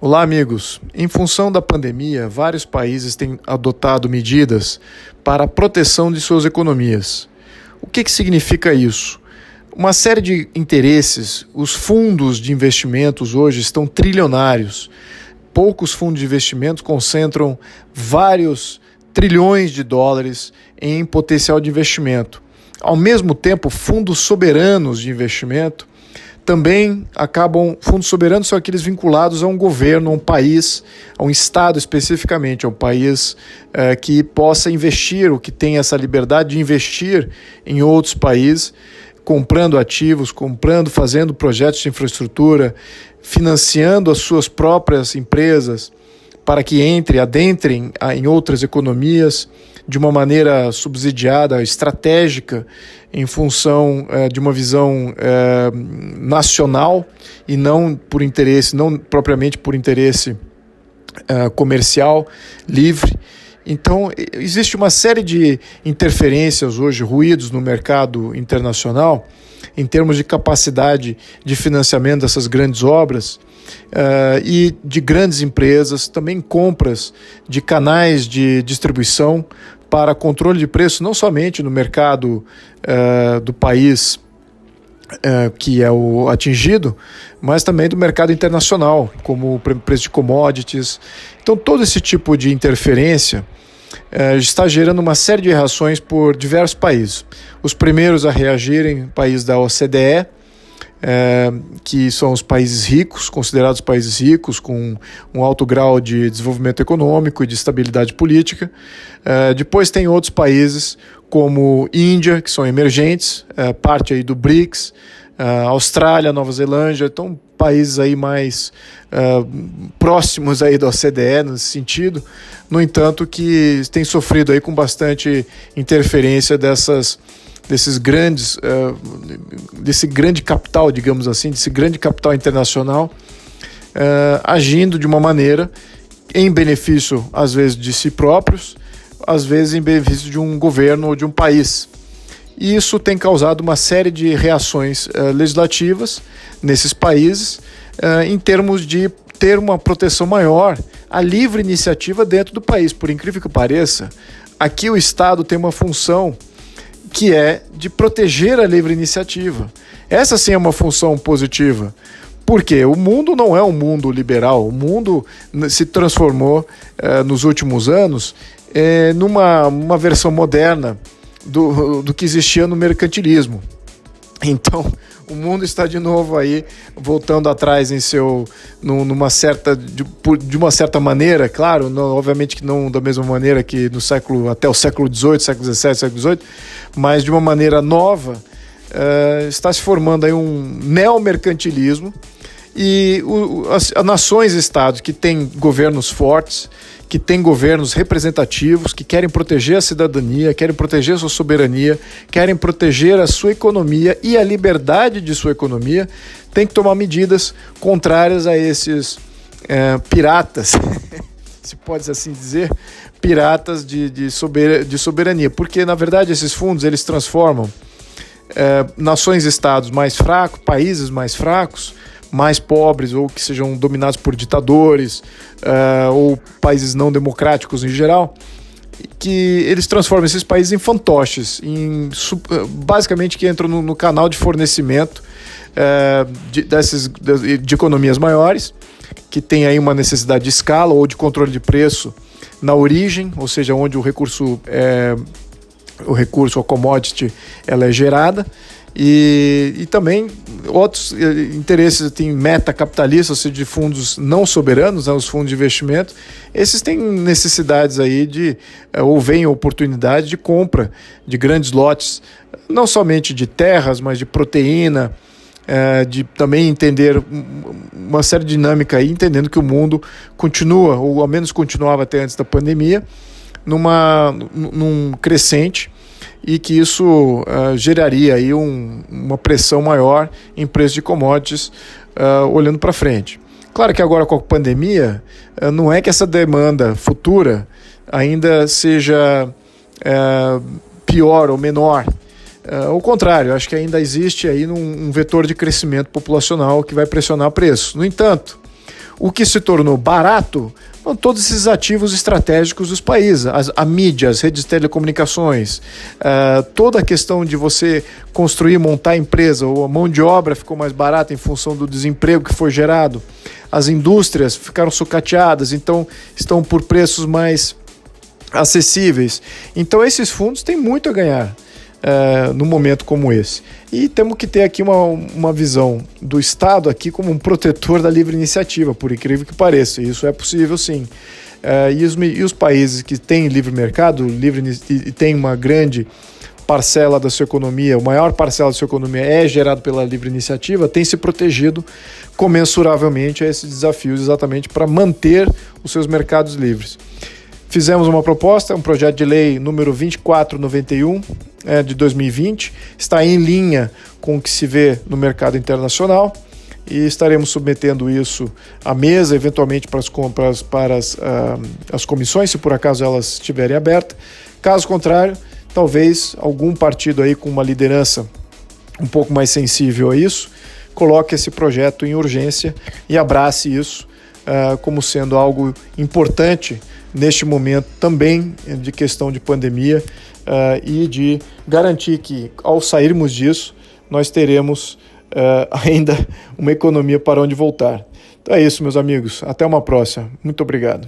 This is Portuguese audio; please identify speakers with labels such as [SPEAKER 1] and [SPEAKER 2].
[SPEAKER 1] Olá, amigos. Em função da pandemia, vários países têm adotado medidas para a proteção de suas economias. O que significa isso? Uma série de interesses, os fundos de investimentos hoje estão trilionários. Poucos fundos de investimentos concentram vários trilhões de dólares em potencial de investimento. Ao mesmo tempo, fundos soberanos de investimento também fundos soberanos são aqueles vinculados a um governo, a um país, a um estado especificamente, a um país que possa investir, ou que tenha essa liberdade de investir em outros países, comprando ativos, fazendo projetos de infraestrutura, financiando as suas próprias empresas para que adentrem em outras economias de uma maneira subsidiada, estratégica, em função de uma visão nacional e não propriamente por interesse comercial livre. Então, existe uma série de interferências hoje, ruídos no mercado internacional, em termos de capacidade de financiamento dessas grandes obras e de grandes empresas, também compras de canais de distribuição para controle de preço, não somente no mercado do país que é o atingido, mas também do mercado internacional, como o preço de commodities. Então, todo esse tipo de interferência está gerando uma série de reações por diversos países. Os primeiros a reagirem, países da OCDE, que são os países ricos, considerados países ricos, com um alto grau de desenvolvimento econômico e de estabilidade política. Depois tem outros países, como Índia, que são emergentes, parte aí do BRICS, Austrália, Nova Zelândia, então países aí mais próximos aí da OCDE nesse sentido, no entanto que tem sofrido aí com bastante interferência desse grande capital, digamos assim, desse grande capital internacional, agindo de uma maneira em benefício, às vezes, de si próprios, às vezes em benefício de um governo ou de um país. E isso tem causado uma série de reações legislativas nesses países, em termos de ter uma proteção maior à livre iniciativa dentro do país. Por incrível que pareça, aqui o Estado tem uma função que é de proteger a livre iniciativa. Essa sim é uma função positiva, porque o mundo não é um mundo liberal, o mundo se transformou nos últimos anos numa versão moderna do que existia no mercantilismo. Então, o mundo está de novo aí voltando atrás de uma certa maneira, claro, obviamente que não da mesma maneira que até o século XVIII, século XVII, século XVIII, mas de uma maneira nova. Está se formando aí um neomercantilismo e as nações e estados que têm governos fortes, que têm governos representativos, que querem proteger a cidadania, querem proteger a sua soberania, querem proteger a sua economia e a liberdade de sua economia, têm que tomar medidas contrárias a esses piratas, se pode assim dizer, piratas de soberania. Porque, na verdade, esses fundos eles transformam nações e estados mais fracos, países mais fracos, mais pobres ou que sejam dominados por ditadores ou países não democráticos em geral, que eles transformam esses países em fantoches, basicamente que entram no canal de fornecimento de economias maiores, que tem aí uma necessidade de escala ou de controle de preço na origem, ou seja, onde o recurso, a commodity, ela é gerada. E também outros interesses metacapitalistas, ou seja, de fundos não soberanos, os fundos de investimento, esses têm necessidades aí ou veem oportunidade de compra de grandes lotes, não somente de terras, mas de proteína, de também entender uma série de dinâmica aí, entendendo que o mundo continua, ou ao menos continuava até antes da pandemia, num crescente, e que isso geraria aí uma pressão maior em preço de commodities olhando para frente. Claro que agora com a pandemia, não é que essa demanda futura ainda seja pior ou menor. Ao contrário, acho que ainda existe aí um vetor de crescimento populacional que vai pressionar preços. No entanto, O que se tornou barato são todos esses ativos estratégicos dos países, a mídia, as redes de telecomunicações, toda a questão de você construir, montar a empresa, ou a mão de obra ficou mais barata em função do desemprego que foi gerado, as indústrias ficaram sucateadas, então estão por preços mais acessíveis. Então esses fundos têm muito a ganhar num momento como esse. E temos que ter aqui uma visão do Estado aqui como um protetor da livre iniciativa, por incrível que pareça. Isso é possível, sim. E os países que têm livre mercado e têm uma grande parcela da sua economia, a maior parcela da sua economia é gerada pela livre iniciativa, tem se protegido comensuravelmente a esses desafios, exatamente para manter os seus mercados livres. Fizemos uma proposta, um projeto de lei número 2491 de 2020, está em linha com o que se vê no mercado internacional e estaremos submetendo isso à mesa, eventualmente para as comissões, se por acaso elas estiverem abertas. Caso contrário, talvez algum partido aí com uma liderança um pouco mais sensível a isso, coloque esse projeto em urgência e abrace isso como sendo algo importante neste momento também de questão de pandemia e de garantir que, ao sairmos disso, nós teremos ainda uma economia para onde voltar. Então é isso, meus amigos. Até uma próxima. Muito obrigado.